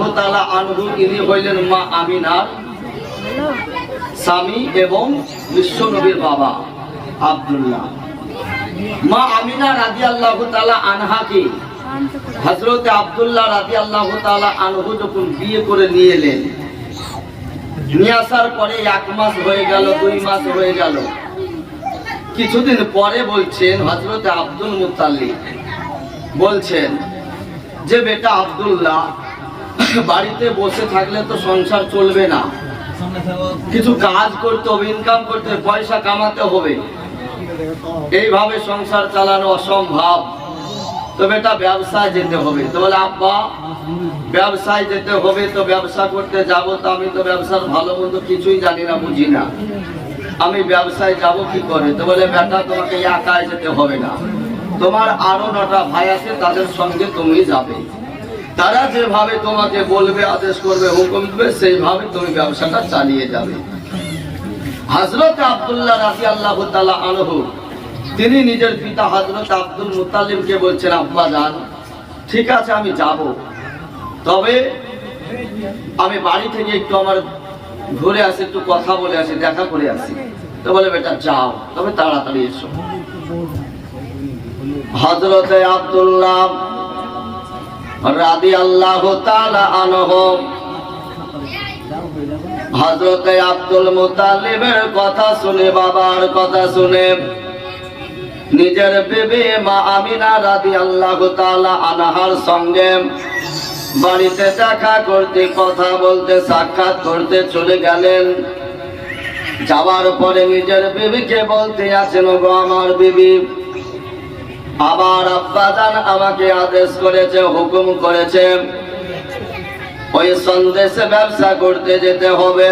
রাদিয়াল্লাহু তাআলা আনহু ইনি হইলেন মা আমিনার স্বামী এবং বিশ্ব নবীর বাবা আব্দুল্লাহ। মা আমিনা রাদিয়াল্লাহু তাআলা আনহা কি হযরত আব্দুল্লাহ রাদিয়াল্লাহু তাআলা আনহু যখন বিয়ে করে নিয়ে এলেন, নিয়ে আসার পরে 1 মাস হয়ে গেল, 2 মাস হয়ে গেল, কিছুদিন পরে বলছেন হযরত আব্দুল মুত্তালিব বলছেন যে বেটা আব্দুল্লাহ, বাড়িতে বসে থাকলে তো সংসার চলবে না, কিছু কাজ করতে হবে, ইনকাম করতে, পয়সা কামাতে হবে, এইভাবে সংসার চালানো অসম্ভব, তো বেটা ব্যবসায় যেতে হবে। তো বলে আব্বা ব্যবসায় যেতে হবে, তো ব্যবসা করতে যাব, তো আমি তো ব্যবসার ভালো মন্দ কিছুই জানি না, বুঝি না, আমি ব্যবসায় যাব কি করে? তো বলে বেটা তোমাকে একাই যেতে হবে না, তোমার আরো 9টা ভাই আছে, তাদের সঙ্গে তুমি যাবে, তারা যেভাবে তোমাকে বলবে, আদেশ করবে, হুকুম দেবে, সেইভাবে তুমি ব্যবসাটা চালিয়ে যাবে। হযরত আব্দুল্লাহ রাদিয়াল্লাহু তাআলা আনহু তিনি নিজের পিতা হযরত আব্দুল মুত্তালিবকে বলছেন, আব্বা জান ঠিক আছে আমি যাব, তবে আমি বাড়ি থেকে একটু আমার ঘুরে আসি, একটু কথা বলে আসি, দেখা করে আসি। তো বলে বেটা যাও, তবে তাড়াতাড়ি এসো। হযরত আব্দুল্লাহ রাদিয়াল্লাহু তাআলা আনহু হযরত আব্দুল মুত্তালিবের কথা শুনে, বাবার কথা শুনে, নিজের বিবি মা আমিনা রাদিয়াল্লাহু তাআলা আনহার সঙ্গে বাড়িতে দেখা করতে, কথা বলতে, সাক্ষাৎ করতে চলে গেলেন। যাওয়ার পরে নিজের বিবিকে বলতে আছেন, গো আমার বিবি, আবার আব্বাজান আমাকে আদেশ করেছে, হুকুম করেছে, ওই সন্দেশে ব্যবসা করতে যেতে হবে,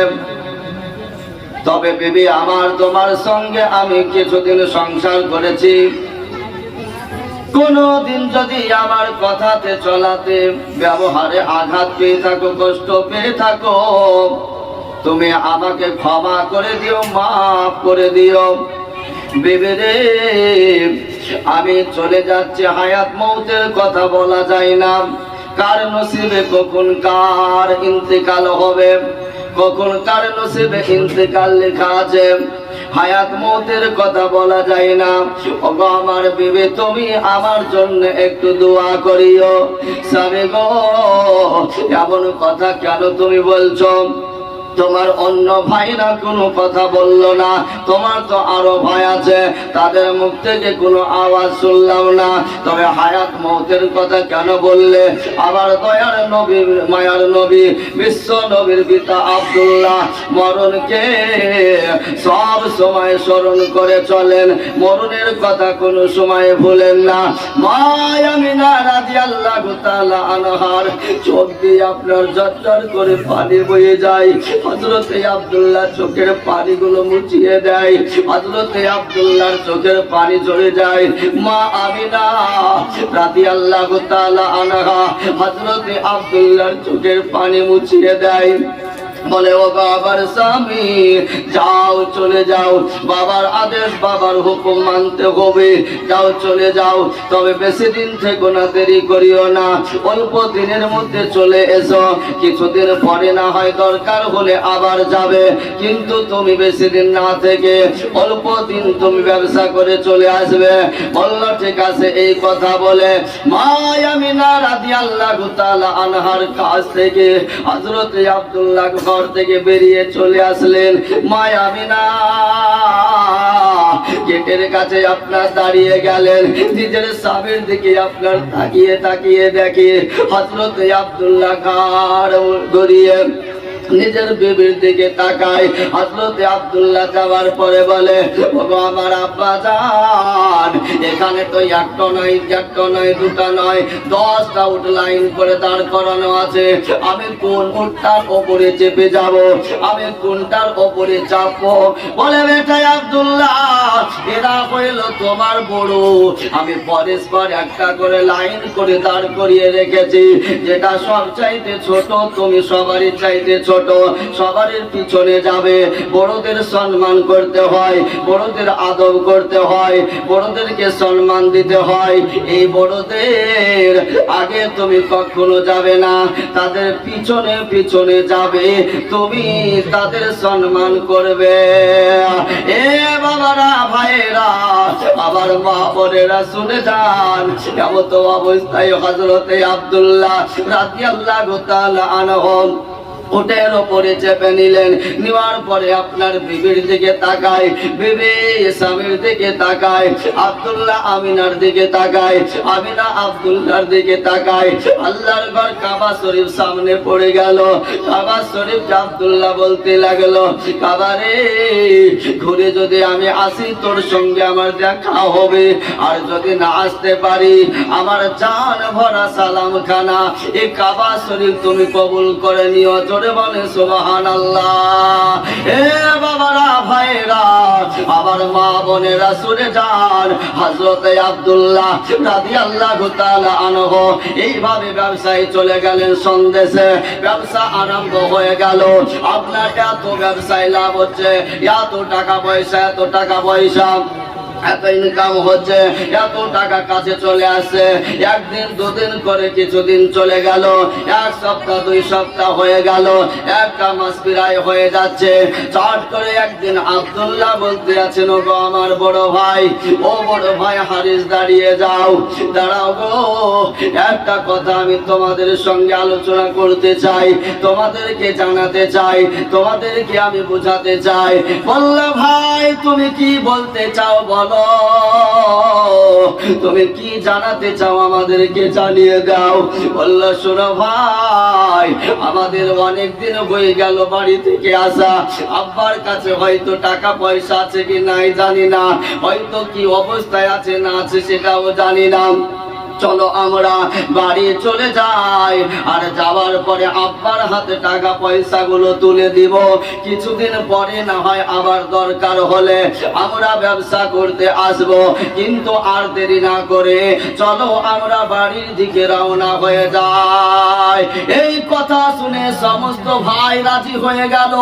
তবে বিবি আমার তোমার সঙ্গে আমি কিছুদিন সংসার করেছি, কোনদিন যদি আমার কথাতে চলাতে ব্যবহারে আঘাত পেয়ে থাকো, কষ্ট পেয়ে থাকো, তুমি আমাকে ক্ষমা করে দিও, মাফ করে দিও। বিবি রে, আমি চলে যাচ্ছি, হায়াত মৌতের কথা বলা যায় না, কার নসিবে কখন কার ইন্তেকাল হবে, কখন কার নসিবে ইন্তেকাল লেখা আছে, হায়াত মৌতের কথা বলা যায় না। ওগো আমার বিবি, তুমি আমার জন্য একটু দোয়া করিও। স্বামী গো, এমন কথা কেন তুমি বলছো? তোমার অন্য ভাইরা কোনো কথা বললো না, তোমার তো আরো ভাই আছে, তাদের মুখ থেকে কোনো আওয়াজ শুনলাম না, তবে হায়াত মৌতের কথা কেন বললে? আবার দয়ার নবী, মায়ার নবী, বিশ্ব নবীর পিতা আব্দুল্লাহ মরণকে সব সময় স্মরণ করে চলেন, মরণের কথা কোনো সময় ভুলেন না। মা আমিনা রাদিয়াল্লাহু তাআলা আনহার চোখ দিয়ে আপনার ঝরঝর করে পানি বয়ে যায়। হযরত আব্দুল্লাহ চোখের পানিগুলো মুছিয়ে দেয়, হযরত আব্দুল্লাহর চোখের পানি ঝরে যায়। মা আমিনা রাদিয়াল্লাহু তাআলা আনহা হযরত আব্দুল্লাহর চোখের পানি মুছিয়ে দেয়, বলে ও বাবার স্বামী, যাও চলে যাও, বাবার আদেশ, বাবার হুকুম মানতে হবে, যাও চলে যাও, তবে বেশি দিন থেকো না, দেরি করিও না, অল্প দিনের মধ্যে চলে এসো, কিছুদিন পরে না হয় দরকার হলে আবার যাবে, কিন্তু তুমি বেশি দিন না থেকে অল্প দিন তুমি ব্যবসা করে চলে আসবে। বলল ঠিক আছে। এই কথা বলে মা আমিনা রাদিয়াল্লাহু তাআলা আনহার কাছ থেকে হযরত আব্দুল্লাহ ঘর থেকে বেরিয়ে চলে আসলেন। মা আমিনা গেটের কাছে আপনার দাঁড়িয়ে গেলেন, নিজের স্বামীর দিকে আপনার তাকিয়ে তাকিয়ে দেখে হযরত আব্দুল্লাহ ঘাড় গড়িয়ে নিজের বিবির দিকে তাকায়। হযরত আব্দুল্লাহ যাওয়ার পরে বলে, ওগো আমার আব্বা জান, এখানে তো একটা নয়, চারটা নয়, দুটা নয়, 10টা উট লাইন করে দাঁড় করানো আছে, আমি কোন উটটার ওপরে চেপে যাব, আমি কোনটার ওপরে চাপবো? বলে বেটা আব্দুল্লাহ, এরা হইল তোমার বড়, আমি পরস্পর একটা করে লাইন করে দাঁড় করিয়ে রেখেছি, যেটা সব চাইতে ছোট তুমি সবারই চাইতে ছোট, ছোট সবারই পিছনে যাবে। বড়দের সম্মান করতে হয়, বড়দের আদব করতে হয়, বড়দেরকে সম্মান দিতে হয়। এই বড়দের আগে তুমি কখনো যাবে না, তাদের পিছনে পিছনে যাবে, তুমি তাদের সম্মান করবে। এ বাবারা, ভাইরা, আবার মা বোনেরা শুনে যান। এমত অবস্থায় হযরতে আব্দুল্লাহ রাদিয়াল্লাহু তাআলা আনহু উটের ওপরে চেপে নিলেন। নেওয়ার পরে আপনার বিবির দিকে তাকায়, বিবি স্বামীর দিকে তাকায়, আব্দুল্লাহ আমিনার দিকে তাকায়, আমিনা আব্দুল্লাহর দিকে তাকায়। আল্লাহর ঘর কাবা শরীফ সামনে পড়ে গেল। কাবা শরীফ আব্দুল্লাহ বলতে লাগলো, কাবা রে, ঘুরে যদি আমি আসি তোর সঙ্গে আমার দেখা হবে, আর যদি না আসতে পারি আমার জান ভরা সালাম খানা এই কাবা শরীফ তুমি কবুল করে নিও। বলে সুবহানাল্লাহ। এ বাবারা, ভাইরা, আবার মা বোনেরা শুনে যান। হযরতে আব্দুল্লাহ রাদিয়াল্লাহু তাআলা আনহু এইভাবে ব্যবসায় চলে গেলেন সন্দেশে। ব্যবসা আরম্ভ হয়ে গেল। আপনার এত ব্যবসায় লাভ হচ্ছে, এত টাকা পয়সা, এত টাকা পয়সা, এত ইনকাম হচ্ছে, এত টাকা কাছে চলে আসছে। একদিন দুদিন করে কিছুদিন চলে গেল, এক সপ্তাহ দুই সপ্তাহ হয়ে গেল, একটা মাস প্রায় হয়ে যাচ্ছে। চট করে একদিন আব্দুল্লাহ বলতে আছেন, ও গো আমার বড় ভাই, ও বড় ভাই হারিস, দাঁড়িয়ে যাও, দাঁড়াও গো, একটা কথা আমি তোমাদের সঙ্গে আলোচনা করতে চাই, তোমাদেরকে জানাতে চাই, তোমাদেরকে আমি বোঝাতে চাই। বললো, ভাই তুমি কি বলতে চাও বলো, তুমি কি জানাতে চাও আমাদেরকে জানিয়ে দাও। বললো, শোনো ভাই, আমাদের অনেক দিন হয়ে গেল বাড়ি থেকে আসা। আব্বার কাছে হয়তো টাকা পয়সা আছে কি নাই জানি না, হয়তো কি অবস্থায় আছে না আছে সেটাও জানি না। চলো আমরা বাড়ি চলে যাই, আর যাওয়ার পরে আব্বার হাতে টাকা পয়সা গুলো তুলে দিব। কিছুদিন পরে না হয় আবার দরকার হলে আমরা ব্যবসা করতে আসব, কিন্তু আর দেরি না করে চলো আমরা বাড়ির দিকে রওনা হয়ে যাই। এই কথা শুনে সমস্ত ভাই রাজি হয়ে গেল।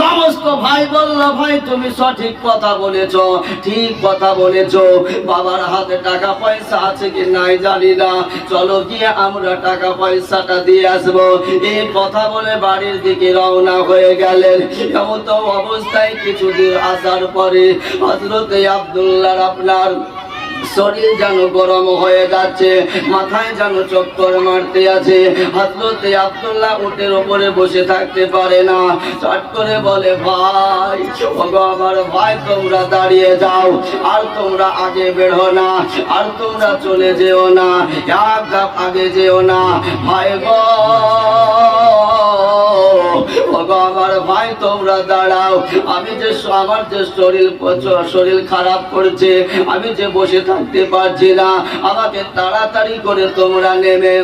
সমস্ত ভাই বলল, ভাই তুমি সঠিক কথা বলেছো, ঠিক কথা বলেছো, বাবার হাতে টাকা পয়সা আছে কি নাই জানি না, চলো গিয়ে আমরা টাকা পয়সাটা দিয়ে আসবো। এই কথা বলে বাড়ির দিকে রওনা হয়ে গেলেন। এমন তো অবস্থায় কিছুদিন আসার পরে হযরতে আব্দুল্লাহর আপনার শরীর যেন গরম হয়ে যাচ্ছে, মাথায় যেন চক্কর মারতে আছে। হযরতে আব্দুল্লাহ উটের উপরে বসে থাকতে পারে না। চট করে বলে, ভাই, ওগো আমার ভাই, তোমরা দাঁড়িয়ে যাও, আর তোমরা আগে বেরো না, আর তোমরা চলে যেও না, এক ধাপ আগে যেও না। ভাই গো, ওগো আমার ভাই, তোমরা দাঁড়াও, আমি যে আমার যে শরীর খারাপ করছে, আমি যে বসে থাকতে পারছি না, আমাকে তাড়াতাড়ি করে তোমরা নেমে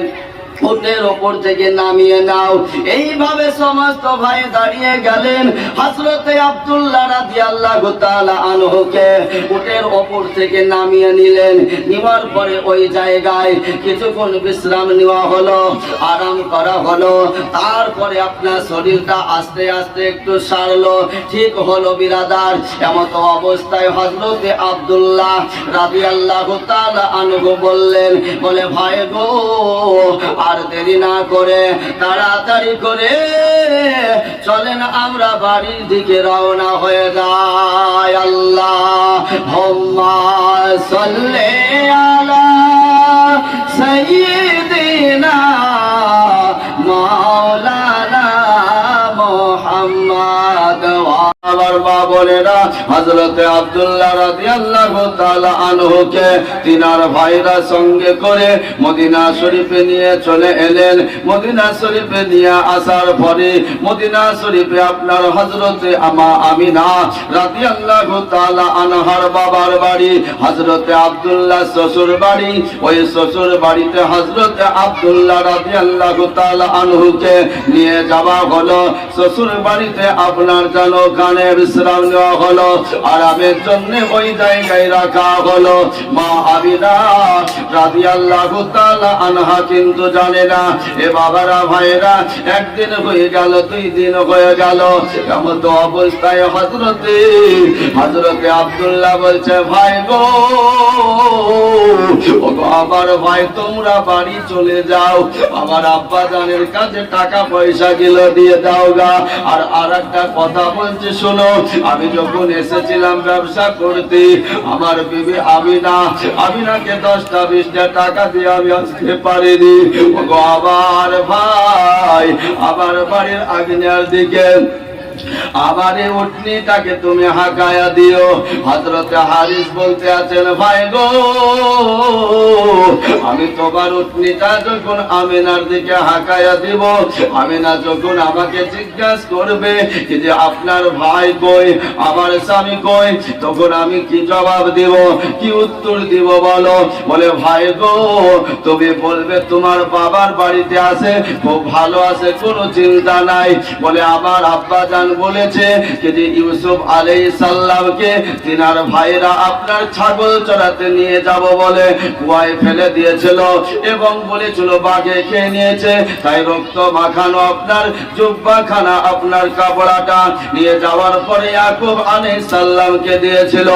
উটের ওপর থেকে নামিয়ে নাও। এইভাবে সমস্ত ভাই দাঁড়িয়ে গেলেন। হযরতে আব্দুল্লাহ রাদিয়াল্লাহু তাআলা আনহুকে উটের ওপর থেকে নামিয়ে নিলেন। নেওয়ার পরে ওই জায়গায় কিছুক্ষণ বিশ্রাম নেওয়া হলো, আরাম করা হলো। তারপরে আপনার শরীরটা আস্তে আস্তে একটু সারলো, ঠিক হলো বিরাদার। এমত অবস্থায় হযরতে আব্দুল্লাহ রাদিয়াল্লাহু তাআলা আনহু বললেন, বলে, ভাই গো, আর দেরি না করে তাড়াতাড়ি করে চলেন আমরা বাড়ির দিকে রওনা হয়ে যাই। আল্লাহুম্মা সাল্লি আলা সাইয়্যিদিনা মাওলানা মুহাম্মদ। আমার মা বোনেরা, হযরতে আব্দুল্লাহ রাদিয়াল্লাহু তাআলা আনহুকে তিনার ভাইরা সঙ্গে করে মদিনা শরীফে নিয়ে চলে এলেন। মদিনা শরীফে নিয়ে আসার পরে মদিনা শরীফে আপনার হযরতে আমিনা রাদিয়াল্লাহু তাআলা আনহার বাবার বাড়ি, হযরতে আব্দুল্লাহ শ্বশুর বাড়ি। ওই শ্বশুর বাড়িতে হযরতে আব্দুল্লাহ রাদিয়াল্লাহু তাআলা আনহুকে নিয়ে যাওয়া হলো। শ্বশুর বাড়িতে আপনার যেন গানে বিশ্রাম ইসলাম নেওয়া হলো, আরামের জন্য ওই জায়গায় রাখা হলো। মা আমিনা রাদিয়াল্লাহু তাআলা আনহা কিন্তু জানে না। এ বাবারা ভাইরা, একদিন হয়ে গেল, 2 দিন হয়ে গেল, এমন তো অবস্থায় হযরতে আব্দুল্লাহ বলছে, ভাই গো, আমার ভাই তোমরা বাড়ি চলে যাও, আমার আব্বা জানের কাছে টাকা পয়সা গুলো দিয়ে দাও গা। আর একটা কথা বলছে শোনো, আমি যখন এসেছিলাম ব্যবসা করতে, আমার বিবি আমিনাকে 10টা 20টা টাকা দিয়ে আমি আসতে পারিনি। আবার ভাই, আমার বাড়ির আগ্নেয়ার দিকে আবার এই উটনিটাকে তুমি হাঁকায়া দিও। হযরতে হারিস বলতে আছেন, ভাই গো, আমি তোমার উটনিটা যখন আমিনার দিকে হাঁকায়া দিব, আমিনা যখন আমাকে জিজ্ঞাসা করবে যে আপনার ভাই কই, আমার স্বামী কই, তখন আমি কি জবাব দিব, কি উত্তর দিব বলো? বলে, ভাই গো, তুমি বলবে তোমার বাবার বাড়িতে আছে, খুব ভালো আছে, কোনো চিন্তা নাই। বলে, আমার আব্বা জান বলেছে যে ইউসুফ আলাইহিস সালামকে তিনার ভাইরা আপনার ছাগল চড়াতে নিয়ে যাব বলে কুয়ায় ফেলে দিয়েছিল এবং বলেছিল বাঘে খেয়ে নিয়েছে, তাই রক্ত মাখানো আপনার জুব্বাখানা, আপনার কাপড়াটা নিয়ে যাওয়ার পরে ইয়াকুব আলাইহিস সালামকে দিয়েছিল।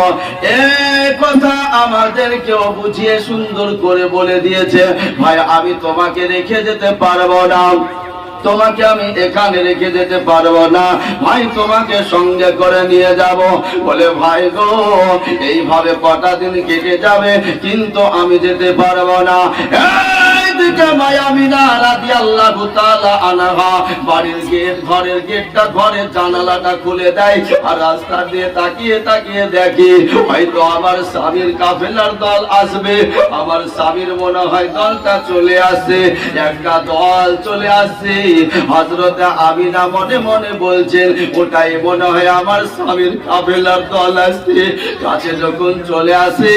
এই কথা আমাদেরকেও বুঝিয়ে সুন্দর করে বলে দিয়েছে। ভাই, আমি তোমাকে রেখে যেতে পারবো না, তোমাকে আমি এখানে রেখে যেতে পারবো না, ভাই তোমাকে সঙ্গে করে নিয়ে যাব। বলে, ভাই গো, এইভাবে কটা দিন কেটে যাবে, কিন্তু আমি যেতে পারবো না। এইদিকে মা আমিনা রাদিয়াল্লাহু তাআলা আনহা বাড়ির গেট, ঘরের গেটটা, ঘরের জানালাটা খুলে দেয়, আর রাস্তা দিয়ে তাকিয়ে তাকিয়ে দেখি হয়তো আমার স্বামীর কাফেলার দল আসবে। আমার স্বামীর মনে হয় দলটা চলে আসে, একটা দল চলে আসছে। হযরতে আমিনা মনে মনে বলছেন, ওটাই মনে হয় আমার স্বামীর কাফেলার দল আসছে। কাছে যখন চলে আসে,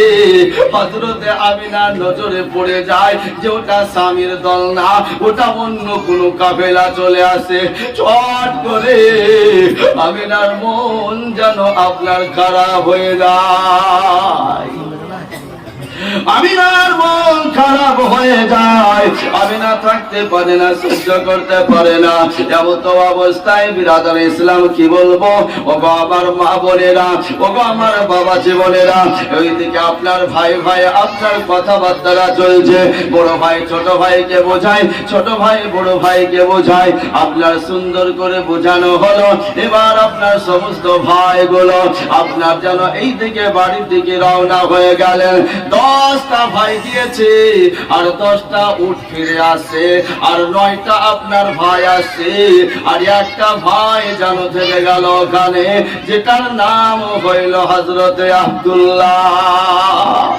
হযরতে আমিনা নজরে পড়ে যায় যে ওটা স্বামীর দল না, ওটা অন্য কোনো কাফেলা চলে আসে। চট করে আমিনার মন যেন আপনার খারাপ হয়ে যায়, আমিনার মন খারাপ হয়ে যায়। আমিনা থাকতে পারে না, সহ্য করতে পারে না। এমন তো অবস্থায় বিরাদর ইসলাম কি বলবো, ও গো আমার মা বোনেরা, ও গো আমার বাবা জীবনেরা, ওইদিকে আপনার ভাই আপনার কথাবার্তা চলছে। বড় ভাই ছোট ভাইকে বোঝায়, ছোট ভাই বড় ভাইকে বোঝায়, আপনার সুন্দর করে বোঝানো হলো। এবার আপনার সমস্ত ভাইগুলো আপনার যেন এই দিকে বাড়ির দিকে রওনা হয়ে গেলেন। 10টা ভাই দিয়েছে, আর 10টা উট ফিরে আসে, আর 9টা আপনার ভাই আসে, আর একটা ভাই যেন থেকে গেল ওখানে, যেটার নাম হইল হযরতে আব্দুল্লাহ।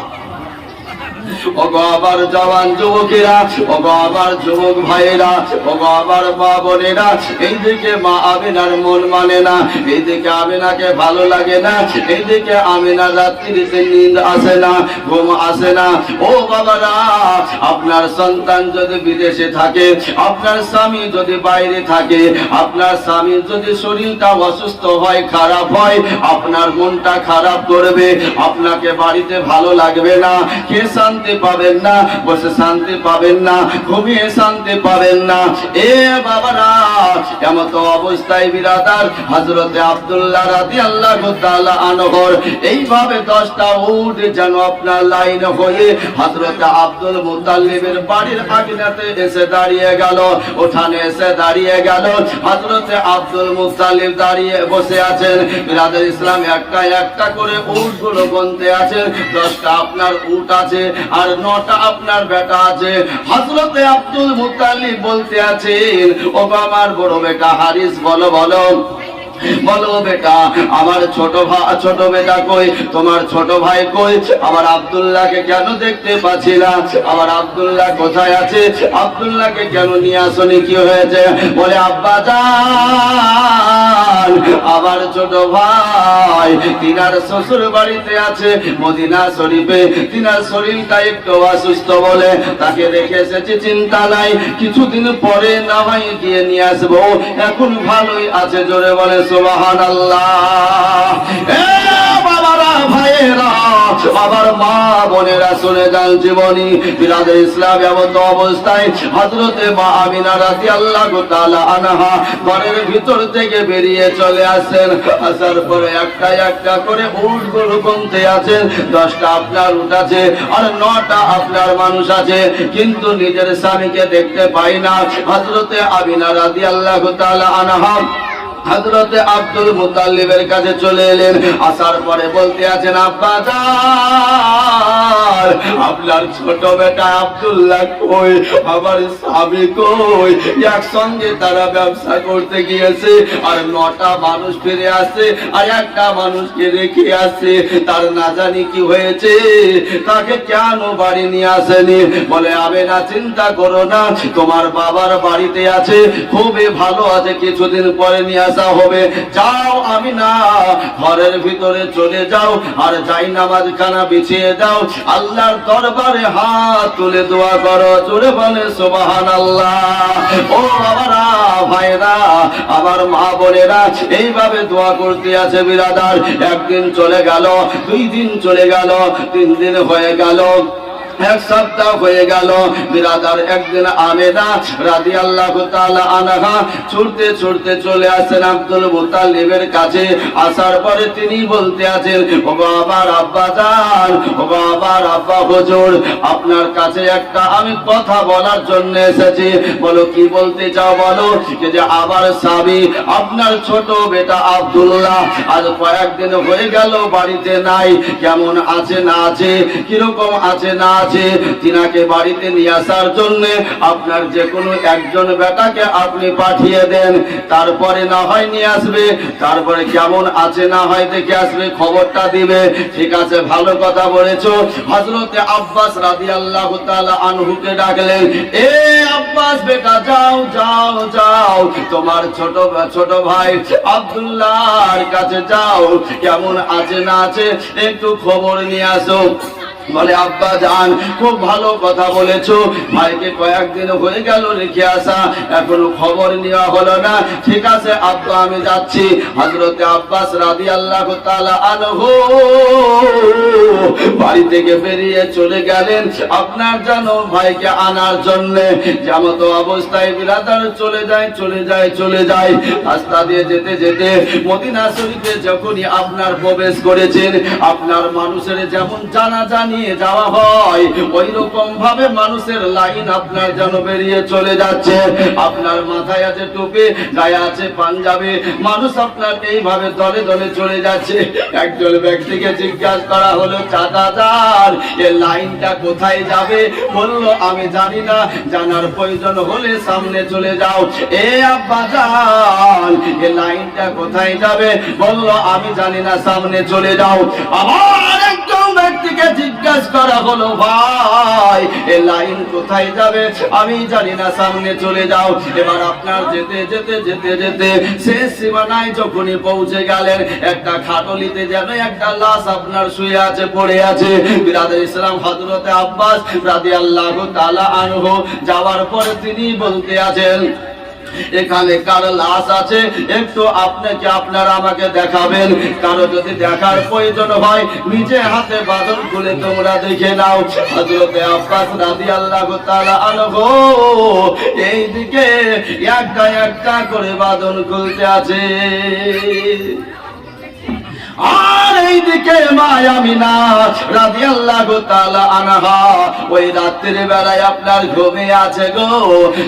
ওগো আবার জওয়ান যুবকেরা, ওগো আবার যুবক ভাইয়েরা, ওগো আবার মা বোনেরা, এইদিকে মা আমিনার মন মানে না, এইদিকে আমিনাকে ভালো লাগে না, এইদিকে আমিনার রাত্রিতে নিন্দ আসে না, ঘুম আসে না। ও বাবারা, আপনার সন্তান যদি বিদেশে থাকে, আপনার স্বামী যদি বাইরে থাকে, আপনার স্বামীর যদি শরীরটা অসুস্থ হয়, খারাপ হয়, আপনার মনটা খারাপ করবে, আপনাকে বাড়িতে ভালো লাগবে না, কে শান্তি পাবেন না, বসে শান্তি পাবেন না, ঘুমিয়ে শান্তি পাবেন না। এ বাবারা, এমন তো অবস্থায় বিরাদার হযরতে আব্দুল্লাহ রাদিয়াল্লাহু তাআলা আনহু এইভাবে 10টা উট যেন আপনার লাইন হয়ে হযরতে আব্দুল মুত্তালিবের বাড়ির আগিনাতে এসে দাঁড়িয়ে গেল, ওখানে এসে দাঁড়িয়ে গেল। হযরতে আব্দুল মুত্তালিব দাঁড়িয়ে বসে আছেন। বিরাদার ইসলাম একটা একটা করে উটগুলো গুনতে আছেন। 10টা আপনার উট আছে, আর 9টা আপনার বেটা আছে। হযরতে আব্দুল মুত্তালিব বলতে আছেন, ও আমার বড় বেটা হারিস, বলো বলো বলো বেটা, আমার ছোট বেটা কই, তোমার ছোট ভাই কই, আমার আব্দুল্লাহকে কেন দেখতে পাচ্ছি না, আমার আব্দুল্লাহ কোথায় আছে, আব্দুল্লাহকে কেন নিয়ে আসনি, কি হয়েছে? বলে, আব্বা জান, আব্বাজান আমার ছোট ভাই তিনার শ্বশুর বাড়িতে আছে মদিনা শরীফে, তিনার শরীরটা একটু অসুস্থ বলে তাকে রেখে এসেছি, চিন্তা নাই কিছুদিন পরে না হয় গিয়ে নিয়ে আসবো, এখন ভালোই আছে। জোরে বলে সুবহানাল্লাহ। বাবারা ভাইয়েরা আমার মা বোনেরা শুনে যান জীবনী বিরাদের ইসলাম এমন অবস্থায় হযরতে মা আমিনা রাদিয়াল্লাহু তাআলা আনহা ঘরের ভিতর থেকে বেরিয়ে চলে আসেন। আসার পরে একটা একটা করে উট গরু গুনতে আছেন, 10টা আপনার উট আছে আর 9টা আপনার মানুষ আছে, কিন্তু নিজের স্বামীকে দেখতে পাই না। হযরতে আমিনা রাদিয়াল্লাহু তাআলা আনহা হযরতে আব্দুল মুত্তালিবের কাছে চলে এলেন। আসার পরে বলতে আছেন, আব্বাজান আপনার ছোট বেটা আব্দুল্লাহ কই, আমার স্বামী কই? একসঙ্গে তারা ব্যবসা করতে গিয়েছে আর 9টা মানুষ ফিরে আসছে আর একটা মানুষকে রেখে আসছে, তার না জানি কি হয়েছে, তাকে কেন বাড়ি নিয়ে আসেনি? বলে আমি না, চিন্তা করো না, তোমার বাবার বাড়িতে আছে, খুবই ভালো আছে, কিছুদিন পরে নিয়ে হবে। যাও আমি না ঘরের ভিতরে চলে যাও আর যাই নামাজ খানা বিছিয়ে দাও, আল্লাহর দরবারে হাত তুলে দোয়া করো। জোরে বলে সুবহানাল্লাহ। ও বাবারা ভাইরা আমার মা বোনেরা এইভাবে দোয়া করতে আছে বিরাদার। একদিন চলে গেল, 2 দিন চলে গেল, 3 দিন হয়ে গেল, 1 সপ্তাহ হয়ে গেল বিরাদার। একদিন আমেনা রাদিয়াল্লাহু তাআলা আনহা ছুটতে ছুটতে চলে আসেন আব্দুল মুত্তালিবের কাছে। আসার পরে তিনি বলতে আছেন, ও আমার আব্বাজান, ও আমার আব্বা হুজুর, আপনার কাছে একটা আমি কথা বলার জন্য এসেছি। বলো কি বলতে চাও বলো। যে আমার স্বামী আপনার ছোট বেটা আব্দুল্লাহ আজ কয়েকদিন হয়ে গেল বাড়িতে নাই, কেমন আছে না আছে, কিরকম আছে না আছে, তিনাকে বাড়িতে নিয়ে আসার জন্য আপনার যে কোনো একজন বেটাকে আপনি পাঠিয়ে দেন, তারপরে না হয় নিয়ে আসবে, তারপরে কেমন আছে না হয় দেখে আসবে, খবরটা দিবে। ঠিক আছে, ভালো কথা বলেছো। হযরতে আব্বাস রাদিয়াল্লাহু তাআলা আনহুকে ডাকলেন, এ আব্বাস বেটা যাও যাও যাও, তোমার ছোট ভাই আব্দুল্লাহর কাছে যাও, কেমন আছে না আছে একটু খবর নিয়ে আসো। বলে আব্বা জান খুব ভালো কথা বলেছো, ভাইকে কয়েকদিন হয়ে গেল রেখে আসা, এখনো খবর নেওয়া হলো না। ঠিক আছে আব্বা আমি যাচ্ছি। হযরতে আব্বাস রাদিয়াল্লাহু তাআলা আনহু বাড়ি থেকে বেরিয়ে চলে গেলেন আপনার জানো ভাইকে আনার জন্য। যেমন অবস্থায় বিরাদার চলে যায় রাস্তা দিয়ে যেতে যেতে মদিনা শরীফে যখনই আপনার প্রবেশ করেছেন, আপনার মানুষের যেমন জানাজা নিয়ে যাওয়া হয় ওই রকম ভাবে মানুষের লাইন আপনার যেন বেরিয়ে চলে যাচ্ছে। আপনার মাথায় আছে টুপি, গায়ে আছে পাঞ্জাবি, মানুষ আপনার এইভাবে দলে দলে চলে যাচ্ছে। একজন ব্যক্তিকে জিজ্ঞাসা করা হলো, চাচাজান এই লাইনটা কোথায় যাবে? বলল আমি জানি না, জানার প্রয়োজন হলে সামনে চলে যাও। এ আব্বাজান এই লাইনটা কোথায় যাবে? বলল আমি জানি না, সামনে চলে যাও। আবার একজন ব্যক্তিকে জিজ্ঞাসা করা হলো, ভাই এই লাইন কোথায় যাবে? আমি জানি না, সামনে চলে যাও। এবার আপনার যেতে যেতে যেতে যেতে শেষ সীমানায় যখনই পৌঁছে গেলেন, একটা খাটলিতে যেন একটা লাশ আপনার শুয়ে আছে, পড়ে আছে। বিরাদর ইসলাম হযরতে আব্বাস রাদিয়াল্লাহু তাআলা আনহু যাওয়ার পরে তিনি বলতে আছেন, এখানে কার লাশ আছে একটু আপনারা আমাকে দেখাবেন। কারো যদি দেখার প্রয়োজন হয় নিজে হাতে বাঁধন খুলে তোমরা দেখে নাও। হযরতে আব্বাস রাদিয়াল্লাহু তাআলা আনহু এইদিকে একটা একটা করে বাঁধন খুলতে আছে, আর এইদিকে মা আমিনা রাদিয়াল্লাহু তাআলা আনহা ওই রাতের বেলায় আপনার ঘুমে আছে গো।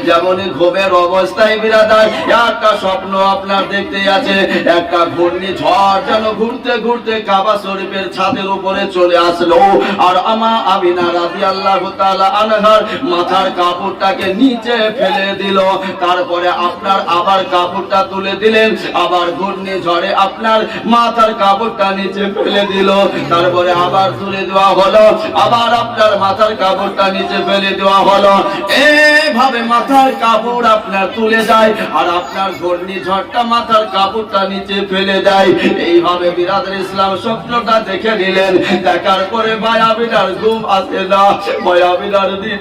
যেমন ঘুমের অবস্থায় বিরাদার একটা স্বপ্ন আপনার দেখতে আছে, একটা ঘূর্ণি ঝড় যেন ঘুরতে ঘুরতে কাবা শরীফের ছাদের উপরে চলে আসলো, আর আমা আমিনা রাদিয়াল্লাহু তাআলা আনহার মাথার কাপড়টাকে নিচে ফেলে দিল। তারপরে আপনার আবার কাপড়টা তুলে দিলেন, আবার ঘূর্ণি ঝড়ে আপনার মাথার কাপড় কাপড়টা নিচে ফেলে দিল, তারপরে আবার তুলে দেওয়া হলো, আবার আপনার মাথার কাপড়টা নিচে ফেলে দেওয়া হলো। এইভাবে মাথার কাপড় আপনার তুলে যায় আর আপনার ঘূর্ণিঝড়টা মাথার কাপড়টা নিচে ফেলে দেয়। এইভাবে বিরাদর ইসলাম স্বপ্নটা দেখে নিলেন। দেখার পরে মায়াবিনার ঘুম আসে না, মায়াবিনার দিন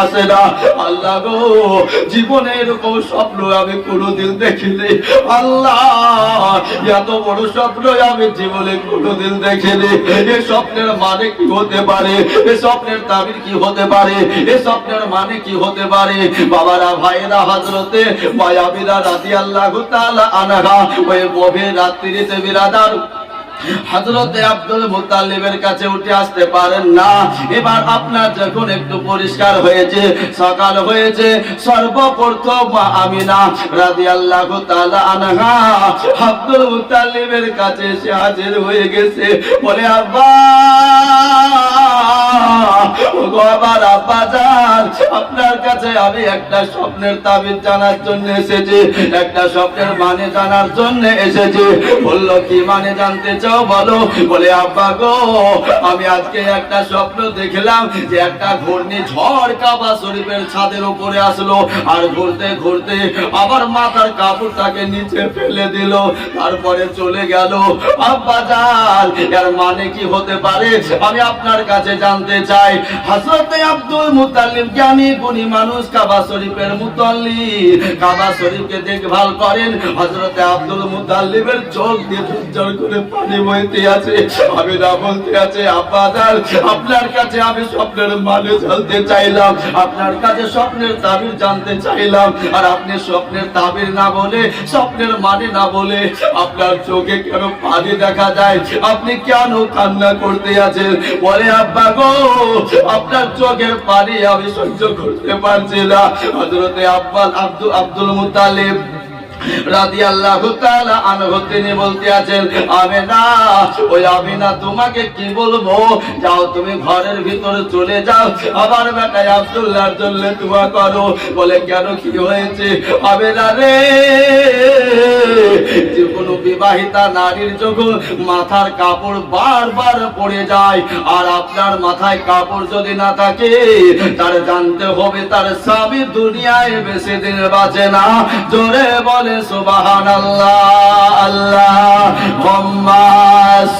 আসে না। আল্লাহ গো, জীবনে এরকম স্বপ্ন আমি কোনোদিন দেখিনি। আল্লাহ, এত বড় স্বপ্ন আমি জীবনে কোনোদিন দেখিনি। এই স্বপ্নের মানে কি হতে পারে? এই স্বপ্নের তাবির কি হতে পারে? এই স্বপ্নের মানে কি হতে পারে? বাবারা, ভাইরা, হযরতে মায়াবিনা রাদিয়াল্লাহু তাআলা আনহা ওই গভীর রাত্রিতে বিরাদার হযরতে আব্দুল মুত্তালিবের কাছে উঠে আসতে পারেন না। এবার আপনার যখন একটু পরিষ্কার হয়েছে, সকাল হয়েছে, সর্বপ্রথম আমিনা রাদিয়াল্লাহু তাআলা আনহা আব্দুল মুত্তালিবের কাছে এসে হাজির হয়ে গেছে। বলে, আব্বা, ওগো আমার আব্বা জান, আপনার কাছে আমি একটা স্বপ্নের তাবিজ জানার জন্য এসেছি, একটা স্বপ্নের মানে জানার জন্য এসেছি। বললো, কি মানে জানতে চাও বলো? বলে, আব্বা গো, আমি আজকে একটা স্বপ্ন দেখলাম যে একটা ঘূর্ণিঝড় কাবা শরীফের ছাদের উপরে আসলো আর ঘুরতে ঘুরতে আবার মাথার কাপড়টাকে নিচে ফেলে দিল, তারপরে চলে গেল। আব্বা জান, এর মানে কি হতে পারে আমি আপনার কাছে জানতে চাই। হযরতে আব্দুল মুত্তালিব জ্ঞানী গুণী মানুষ, কাবা শরীফের মুতাল্লি, কাবা শরীফকে দেখভাল করেন। হযরতে আব্দুল মুত্তালিবের চোখ দিয়ে ঝরঝর করে পানি বইতে আছে। আমি না বলতে আছে, আব্বা জান, আপনার কাছে আমি স্বপ্নের মানে জানতে চাইলাম, আপনার কাছে স্বপ্নের তাবির জানতে চাইলাম। আর আপনি স্বপ্নের তাবির না বলে, স্বপ্নের মানে না বলে আপনার চোখে কেন পানি দেখা যায়? আপনি কেন কান্না করতে আছেন? বলে, আব্বা গো, আপনার চোখের পানি আমি সহ্য করতে পারছি না। হযরতে আব্দুল মুত্তালিব রাদিয়াল্লাহু তাআলা আনহু তিনি বলতে আছেন, আমিনা, ওই আমিনা, তোমাকে কি বলবো, যাও তুমি ঘরের ভিতরে চলে যাও, আবার বেটা আব্দুল্লাহর জন্য দোয়া করো। বলে, কেন, কি হয়েছে? আমিনা রে, যে কোনো বিবাহিতা নারীর যখন মাথার কাপড় বারবার পড়ে যায় আর আপনার মাথায় কাপড় যদি না থাকে, তার জানতে হবে তার স্বামী দুনিয়ায় বেশি দিন বাঁচে না। জোরে বলে সুবহানাল্লাহ। আল্লাহুম্মা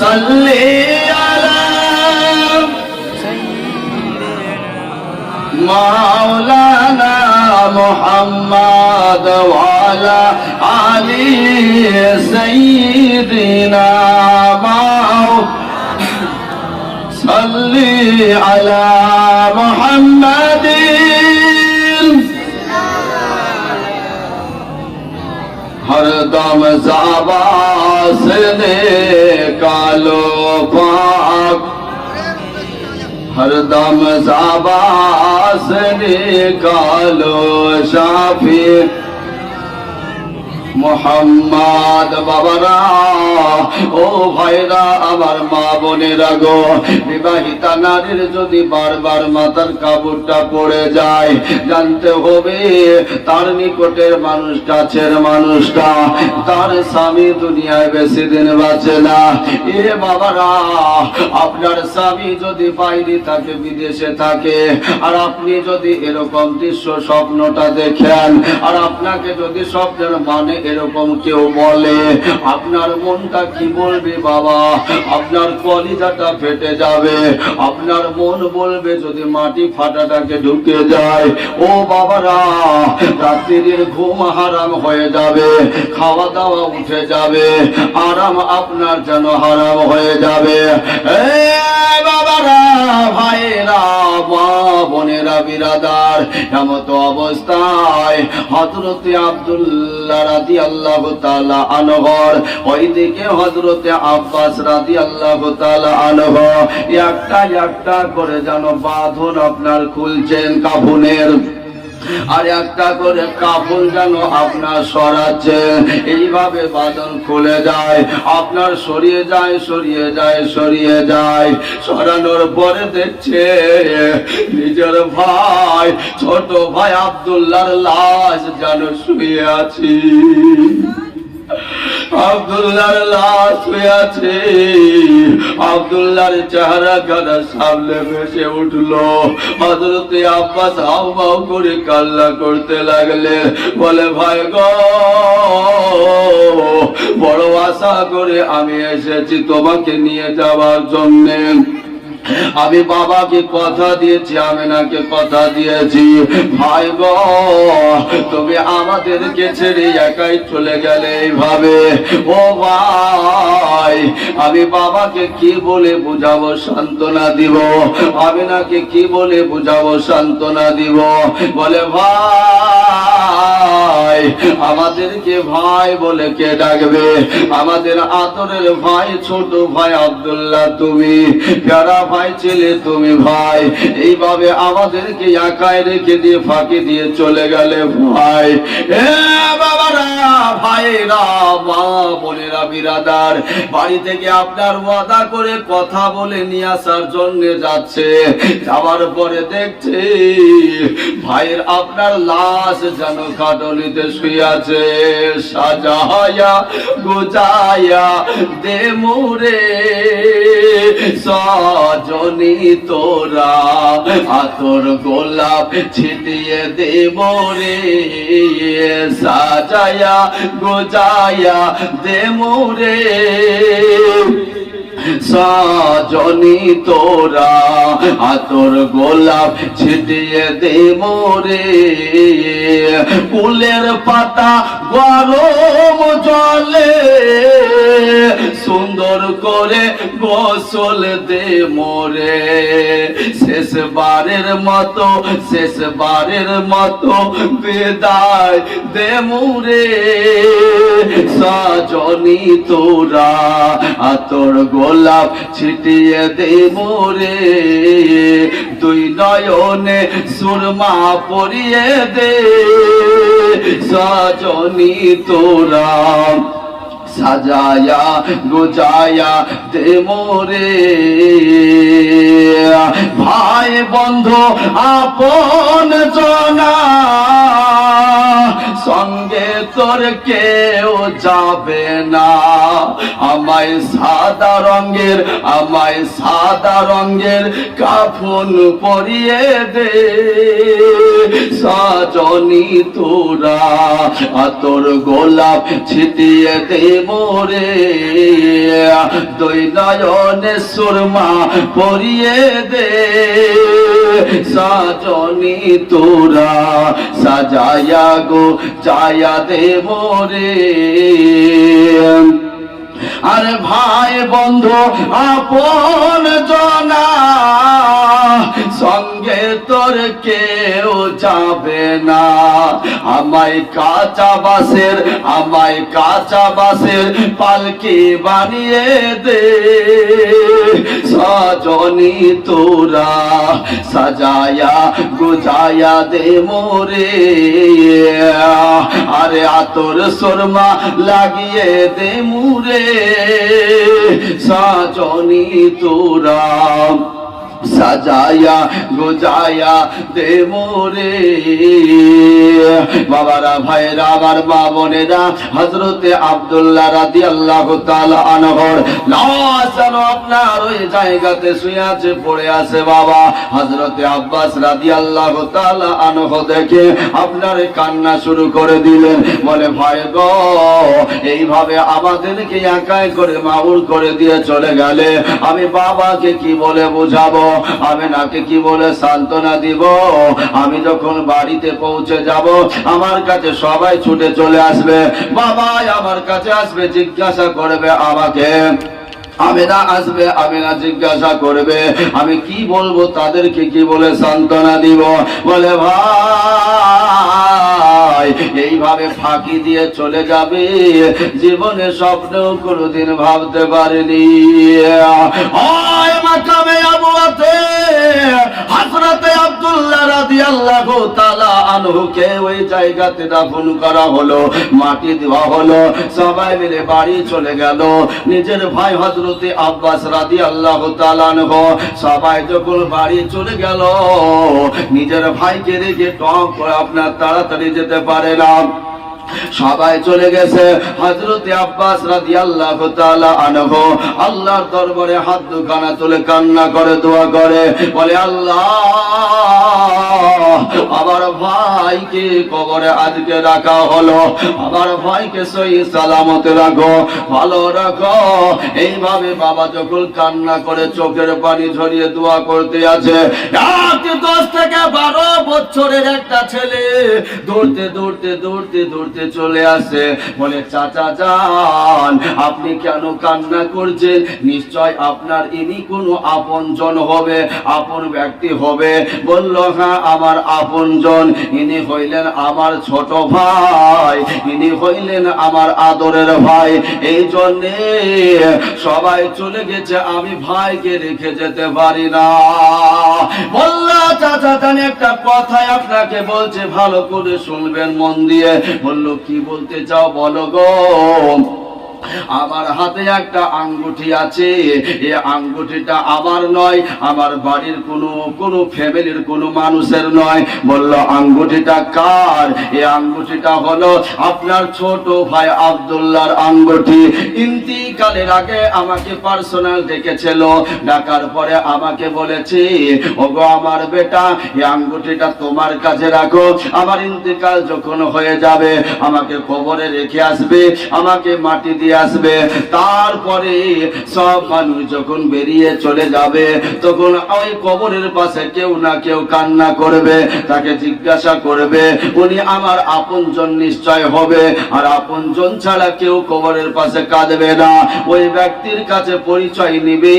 সাল্লি আলা মাওলানা মুহাম্মদ ওয়া আলা আলি সাইয়্যিদিনা সাল্লি আলা মুহাম্মাদিন हरदम ज़ाबा से निकालो पाक, हरदम ज़ाबा से निकालो शाफी মোহাম্মদ। বাবারা, ও ভাইরা, আমার মা বোনেরা গো, বিবাহিতা নারীর যদি বারবার মাথার কাপড়টা পড়ে যায়, জানতে হবে তার নিকটের মানুষ, কাছের মানুষটা, তার স্বামী দুনিয়ায় বেশি দিন বাঁচে না। এ বাবারা, আপনার স্বামী যদি বাইরে থাকে, বিদেশে থাকে, আর আপনি যদি এরকম দৃশ্য স্বপ্নটা দেখেন, আর আপনাকে যদি স্বপ্নের মানে এরকম কেউ বলে, আপনার মনটা কি বলবে বাবা? আপনার কলিজাটা ফেটে যাবে। আপনার মন বলবে যদি মাটি ফাটাটাকে ঢুকে যায়। ও বাবারা, রাত্রির ঘুম হারাম হয়ে যাবে, খাওয়া দাওয়া উঠে যাবে, আরাম আপনার যেন হারাম হয়ে যাবে। বাবারা, ভাইরা, মা বোনেরা, বিরাদার, এমত অবস্থায় হযরতে আব্দুল্লাহ রাদিয়াল্লাহু তাআলা আনহু, ওইদিকে হযরতে আব্বাস রাদিয়াল্লাহু তাআলা আনহু একটা একটা করে যেন বাঁধন আপনার খুলছেন কাফনের, আর একটা করে কাপড় যেন আপনার সরাচ্ছে। এইভাবে বাঁধন খুলে যায়, আপনার সরিয়ে যায়, সরিয়ে যায়, সরিয়ে যায়। সরানোর পরে দেখছে নিজের ভাই, ছোট ভাই আব্দুল্লাহর লাশ যেন শুয়ে আছি। আব্দুল্লাহর লাশ হয়ে আছে। আব্দুল্লাহর চেহারা খানা সামনে ভেসে উঠলো। হযরতে আব্বাস হাউ হাউ করে কান্না করতে লাগলেন, বলে ভাই গো, বড় আশা করে আমি এসেছি তোমাকে নিয়ে যাওয়ার জন্যে। আমি বাবাকে কথা দিয়েছি, আমিনাকে কথা দিয়েছি, ভাই গো তুমি আমাদেরকে ছেড়ে একাই চলে গেলে এইভাবে। ও ভাই, আমি বাবাকে কি বলে বুঝাবো, সান্ত্বনা দিব? আমিনাকে কি বলে বুঝাবো, সান্ত্বনা দিব? বলে ভাই, আমাদেরকে ভাই বলে কে ডাকবে? আমাদের আদরের ভাই, ছোট ভাই আব্দুল্লাহ তুমি, প্যারা ভাই ছেলে তুমি ভাই, এইভাবে আমাদেরকে একাই রেখে দিয়ে ফাঁকি দিয়ে চলে গেলে ভাই। এ বাবারা, ভাইরা, মা বোনেরা, বিরাদার, বাড়ি থেকে আপনার ওয়াদা করে কথা বলে নিয়ে আসার জন্য যাচ্ছে। যাওয়ার পরে দেখছে ভাইয়ের আপনার লাশ যেন খাটনিতে শুয়ে আছে। সাজায়া গোজায়া দে মোরে সজনী তোরা, আতর গোলাপ ছিটিয়ে দেব রে। সাজায়া গোজায়া দে মোরে সজনী তোরা, আতর গোলাপ ছিটিয়ে দে মোরে। ফুলের পাতা গরম জলে সুন্দর করে গোসল দে মোরে। শেষবারের মতো, শেষবারের মতো বিদায় দে মোরে। সজনী তোরা, আতর গোলাপ ছিটিয়ে দে মোরে। দুই নয়নে সুরমা পরিয়ে দে সজনী তোরা, সাজায়া গোজায়া দে মোরে। ভাই বন্ধু আপন জনা, সঙ্গে তোর কেউ যাবে না। আমায় সাদা রঙের, আমায় সাদা রঙের কাফন পরিয়ে দে সজনী তোরা, আতর গোলাপ ছিটিয়ে দে মোরে। দুই নয়নে সুরমা পরিয়ে দে সজনী তোরা, সাজায়া গো জায়া দে মোরে। আরে ভাই বন্ধু আপন জনা, সঙ্গে তোর কেউ যাবে না। আমায় কাঁচা বাঁশের, আমায় কাঁচা বাঁশের পালকি বানিয়ে দে সজনী তোরা, সাজায়া গোজায়া দে মোরে। আরে আতর সুরমা লাগিয়ে দে মুরে সজনী তোরা, সাজায়া গোজায়া দে মোরে। বাবারা, ভাইরা, আমার মা বোনেরা, হযরতে আব্দুল্লাহ রাদিয়াল্লাহু তাআলা আনহুর লাশ যেন আপনার ওই জায়গাতে শুয়ে আছে, পড়ে আছে। বাবা হযরতে আব্বাস রাদিয়াল্লাহু তাআলা আনহু দেখে আপনার কান্না শুরু করে দিলেন। বলে ভাই গো, এইভাবে আমাদেরকে একাই করে মাউর করে দিয়ে চলে গেলে আমি বাবাকে কি বলে বুঝাবো, আমি নাকে কি বলে সান্ত্বনা দিব? আমি যখন বাড়িতে পৌঁছে যাব আমার কাছে সবাই ছুটে চলে আসবে, বাবা আমার কাছে আসবে, জিজ্ঞাসা করবে আমাকে। আমিনা আসবে, আমিনা জিজ্ঞাসা করবে, আমি কি বলবো, তাদেরকে কি বলে সান্ত্বনা দিব? বলে ভাই, এইভাবে ফাঁকি দিয়ে চলে যাবে জীবনে স্বপ্নেও কোনোদিন ভাবতে পারিনি। মাকামে আবুয়াতে হযরতে আব্দুল্লাহ রাদিয়াল্লাহু তাআলা আনহুকে ওই জায়গাতে দাফন করা হলো, মাটি দেওয়া হলো, সবাই মিলে বাড়ি চলে গেল। নিজের ভাই হযরতে আব্বাস রাদিয়াল্লাহু তাআলা আনহু সবাই যখন বাড়ি চলে গেল, নিজের ভাইকে রেখে টক করে আপনার তাড়াতাড়ি যেতে পারে না। সবাই চলে গেছে। হযরত আব্বাস রাদিয়াল্লাহু তাআলা আনহু আল্লাহর দরবারে হাত দুখানা তুলে কান্না করে দোয়া করে, বলে আল্লাহ আমার ভাইকে কবরে আজকে রাখা হলো, আমার ভাইকে সহি সালামতে রাখো, ভালো রাখো। এইভাবে বাবা যখন কান্না করে চোখের পানি ঝরিয়ে দোয়া করতে আছে, 10 থেকে 12 বছরের একটা ছেলে দৌড়তে দৌড়তে দৌড়তে দৌড়তে চলে আসে, বলে চাচা যান আপনি কেন কান্না করছেন? নিশ্চয় আপনার ইনি কোনো আপনজন হবে, আপন ব্যক্তি হবে। বলল হ্যাঁ আমার আপনজন, ইনি হইলেন আমার ছোট ভাই, ইনি হইলেন আমার আদরের ভাই। এই জন্যে সবাই চলে গেছে, আমি ভাইকে রেখে যেতে পারি না। বললা চাচা জানি একটা কথাই আপনাকে বলছে, ভালো করে শুনবেন মন দিয়ে। বলল কি বলতে চাও বলো গো। আমার হাতে একটা আঙ্গুঠি আছে, এই আঙ্গুঠিটা আমার নয়, আমার বাড়ির কোনো ফ্যামিলির কোনো মানুষের নয়। বলল আঙ্গুঠিটা কার? এই আঙ্গুঠিটা হলো আপনার ছোট ভাই আব্দুল্লাহর আঙ্গুঠি। ইন্তিকালের আগে আমাকে পার্সোনাল ডেকেছিল, ডাকার পরে আমাকে বলেছে ওগো আমার বেটা এই আঙ্গুঠিটা তোমার কাছে রাখো, আমার ইন্তিকাল যখন হয়ে যাবে আমাকে কবরে রেখে আসবে, আমাকে মাটি দিয়ে আসবে। তারপরে সব মানুষ যখন বেরিয়ে চলে যাবে তখন ওই কবরের পাশে কেউ না কেউ কান্না করবে, তাকে জিজ্ঞাসা করবে উনি আমার আপনজন নিশ্চয় হবে, আর আপনজন ছাড়া কেউ কবরের পাশে কাঁদবে না। ওই ব্যক্তির কাছে পরিচয় নিবে,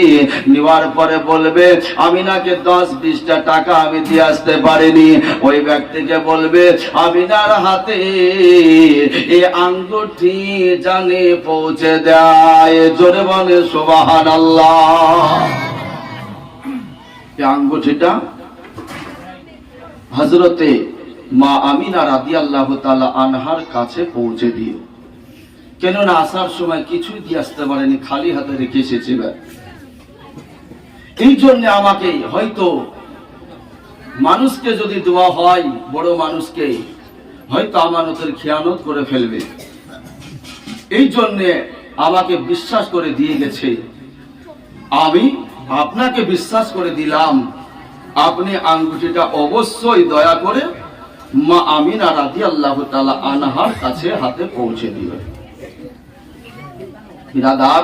নেওয়ার পরে বলবে আমি নাকি 10-20টা টাকা আমি দিয়ে আসতে পারিনি। ওই ব্যক্তিকে বলবে আমিনার হাতে এই আঙ্গুঠি জানে পৌঁছে দেয়। জোরে বলে সুবহানাল্লাহ। এই আঙ্গুঠিটা হযরতে মা আমিনা রাদিয়াল্লাহু তাআলা আনহার কাছে পৌঁছে দিও, কেননা আসার সময় কিছুই দিয়ে আসতে পারেনি, খালি হাতে রেখে এসেছে। এই জন্য আমাকে হয়তো মানুষকে যদি দেওয়া হয়, বড় মানুষকে হয়তো আমানতের খেয়ানত করে ফেলবে। এই জন্যে আমাকে বিশ্বাস করে দিয়ে গেছে, আমি আপনাকে বিশ্বাস করে দিলাম, আপনি আঙ্গুঠিটা অবশ্যই দয়া করে মা আমিনা রাদিয়াল্লাহু তাআলা আনহার কাছে হাতে পৌঁছে দিবেন। বিরাদার,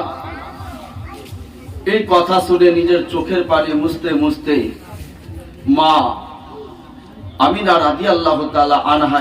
এই কথা শুনে নিজের চোখের পানি মুছতে মুছতে মা আমিনা রাদিয়াল্লাহু তাআলা আনহা